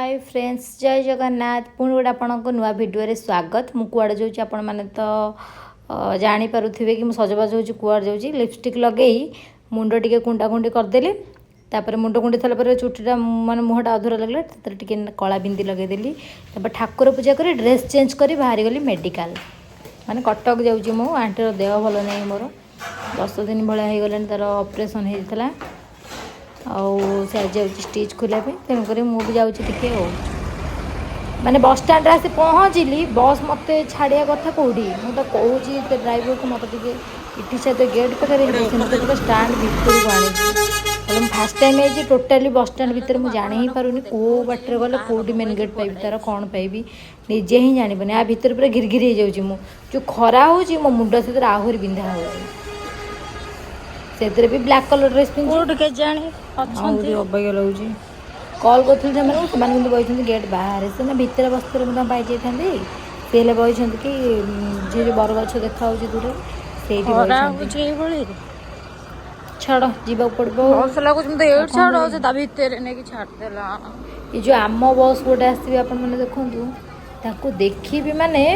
Hi friends जय जगन्नाथ पुणी गोटे आपको नुआ भिडियो स्वागत मु कुआड़े जाऊँ आपण मैंने तो जानीपे कि सजबाज हो कुआड़े जाऊँ लिपस्टिक लगे मुंड टे कुंडा कुंडी करदेली तापर मुंड कुंडी सारापर चुटीटा माने मुहटा अधूरा लगला टे कला बिंदी लगेदेली ठाकुर पूजा कर ड्रेस चेंज कर बाहरी गली मेडिकल माने कटक जाऊँ आंटीर देह भल नहीं मोर 10 दिन भाया हो गला तार ऑपरेशन होता से आज जाऊँ स्टिच खोलने तेणुक मुझे जाऊँगी माने बस स्टाण्ड आसी पहुँचली बस मत छाड़िया कथा कौटी मुझे कहूँ ड्राइवर को मत इटी सहित गेट पाखे स्टाण्ड भितर को आनी फास्ट टाइम है टोटाली बस स्टाण्ड भितर मुझे जानी ही पारूनी कौ बाटर गले कौटी मेन गेट पाइबी तार कौन पाइबी निजे ही जानी आ भितर पूरा घिरघिर हो जाऊँ जो खरा हो मो मुंड सहित आहरी बिंधा हो से भी ब्लैक कलर ड्रेस पिंधे जाने अबाग्य लगे कल कर बही गेट बाहर से भितर बस पाई जाती सी बही कि जी बर गछ देखा दूर से छाड़ जीवा पड़ो ये जो आम बस गोटे आसवे आपने देखु देखी माने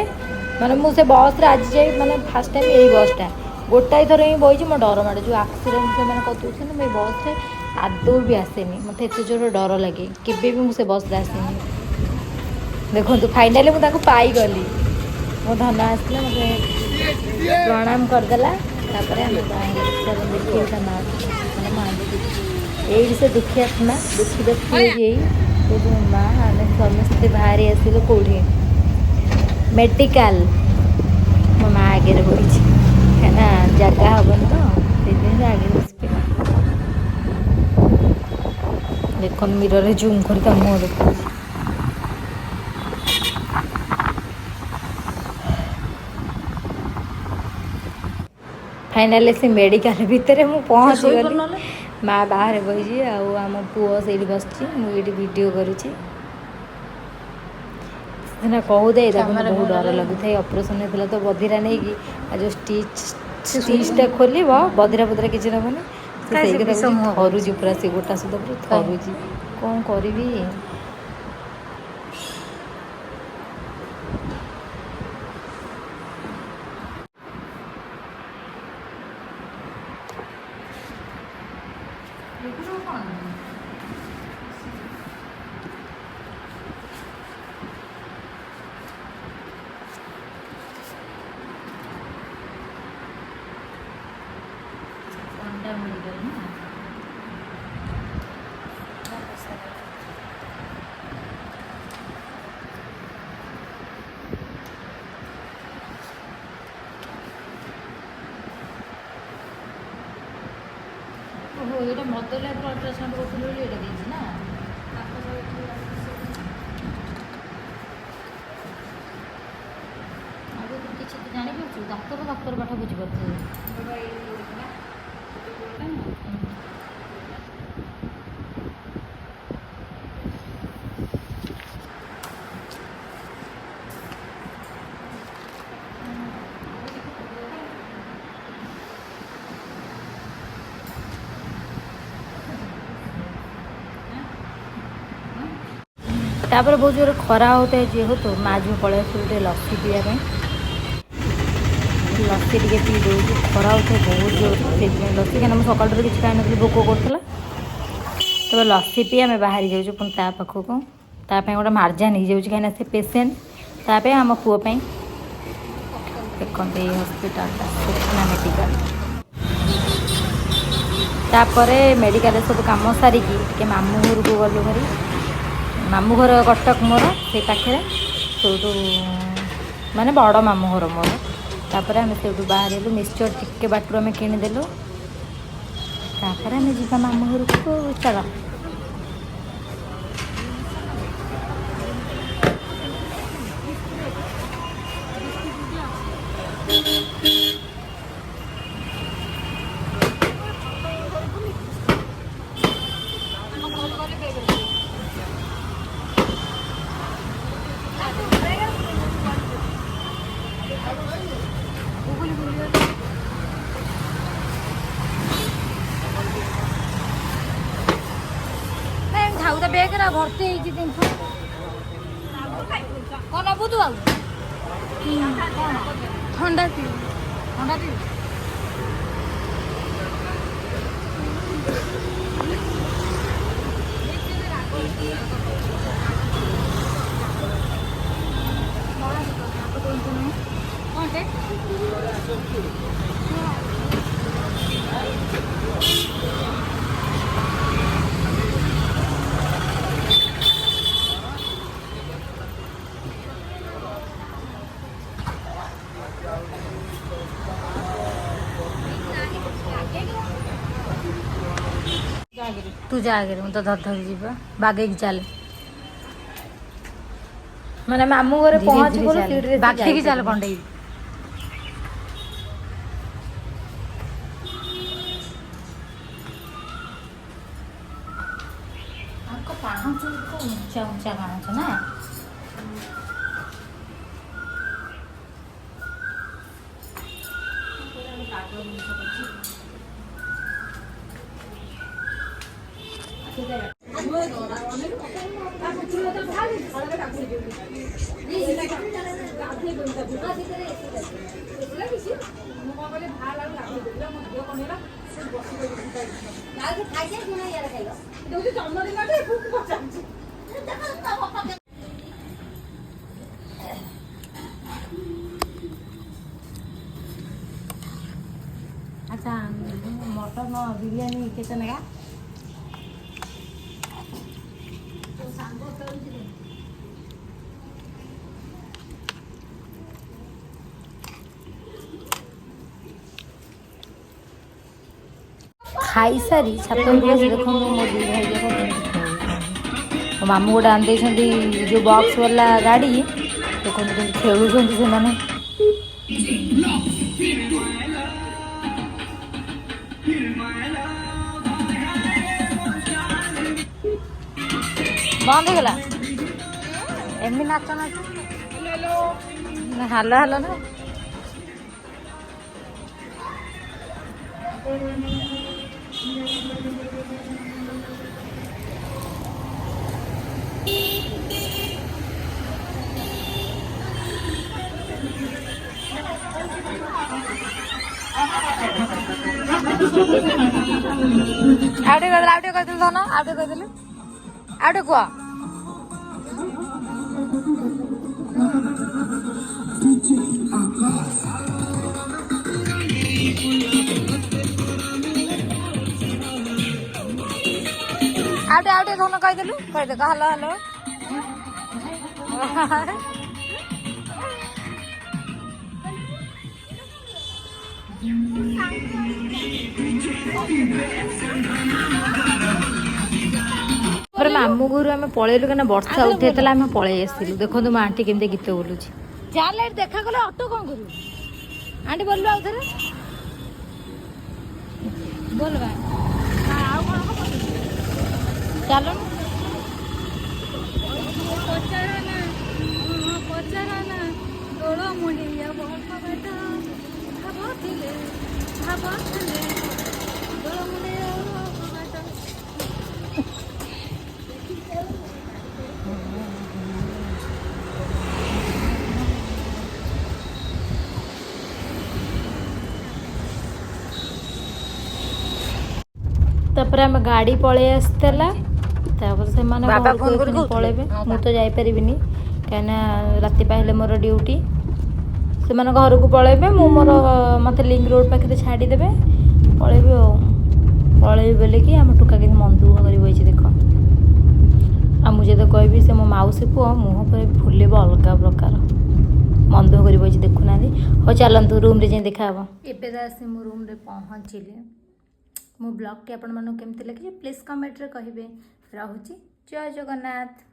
माने मुझे बस आज जाए माने फास्ट टाइम यही बसटा गोटाए थर ही बही मो डर माड़े जो आक्सीडेट से कर मुझे बस से आदौ भी आसेनी मत एत जोर डर लगे केवे भी मुझे बस आसेनी देखो फाइनाली मुझे पाईगली मो धन आसला मत प्रणाम करदेला देखिए ये से दुखी आत्मा दुखी देखिए माँ आम समस्ते बाहरी आसिलु कौटी मेडिकल मो माँ आगे बही ना जगह हेन तो आगे बस देख मिरर जूम कर मुँह देखा फाइनाली से मेडिकल भितर मुझे पहुँची गली माँ बाहर बही आम पुओ से बस मुझे वीडियो करुँची कहूदे बहुत डर लगुए ऑपरेशन होता तो बधिरा नहीं कि जो स्टिचटा खोल बधिरा बधिरा किसी नबनी थरुची पूरा से गोटा सुधा पूरा थरुची कौन करी ये मदर लैब अल्ट्रासाउंड कर ना किसी जापर डाक्तर डाक्तर पाठ बुझीपार तापर बहुत जोर खरा होता है जेहेतु माँ जो पलि गोटे लस्सी पीवाई लस्सी टे पी दे खरा होता है बहुत जोर से लस्सी क्या सकाल किसी खाई नी भोक करा तब लस्सी पी आम बाहरी जाऊँ पुणी ता पाखक ताप गोटे मार्जा नहीं जाऊँ कहीं से पेसेंट ताप आम पुओं देखते हस्पिटाल स्वप्ना मेडिकल तापर मेडिकल सब कम सारिकी मामू घर को गलु भारी मामू घर कटक मोर से पाखे से माने बड़ मामू घर मोर तापर आम से बाहर मिक्सचर टिके बाटर आम किदेलु तापर आम जा मामू घर को चल बेग भर्ती जिन କ'ଣ ନେବୁ ତୁ ଆଉ ଥଣ୍ଡା ପିଇବି। ଥଣ୍ଡା ପିଇବୁ? तू जा आगे ମୁଁ ତ ଧରି ଧରି ଯିବା ବାଗେଇକି ଚାଲେ ମାନେ ମାମୁଁ ଘରେ ପହଞ୍ଚି ଗଲୁ ସିଟରେ ବାଗେଇକି ଚାଲେ କଣ୍ଡେଇ ଆଙ୍କ ପାହାଞ୍ଚ ଉଞ୍ଚା ଉଞ୍ଚା ପାହାଞ୍ଚ ନା अच्छा मटन बिरयानी केते नेगा खाई सारी छात देखो मो दी भाई मामू गोटे आनी जो बॉक्स वाला गाड़ी देखो खेलुं से बंद हो गला एमनी नाच नाच हालो हालो ना आउटे कहते धन आउटे कहते आउटे कह आउटे धन कहदेलु कहदे हलो हलो मामू घर आम पलैलु क्या वर्षा उठे आम पलि आसलु देखो मो आंटी केमती गीत बोलूँ चल देखा कले ऑटो कौन कर आंटी बोलू आउ थे बोल चल तापर आम गाड़ी पलि आसला से पलैबे मु तो जापरि कहीं राति पाइले मोर ड्यूटी से घर को पलैबे मु मोर मत लिंक रोड पाखे छाड़देवे पलैबे पलैबी बोलिकी आम टुका कि मन दुख कर बही देख आ मुझे तो कहबी से मो मौसी पुओ मुँह पर फुलेब अलग प्रकार मन दुख कर बही देखुना हो चलतु रूम रे जाए देखा एबे आसी मो रूम रे पहुँचली मो ब्लॉग के आपण मानू केमती लगे प्लीज कमेंट रे कहिबे। रहुची जय जगन्नाथ।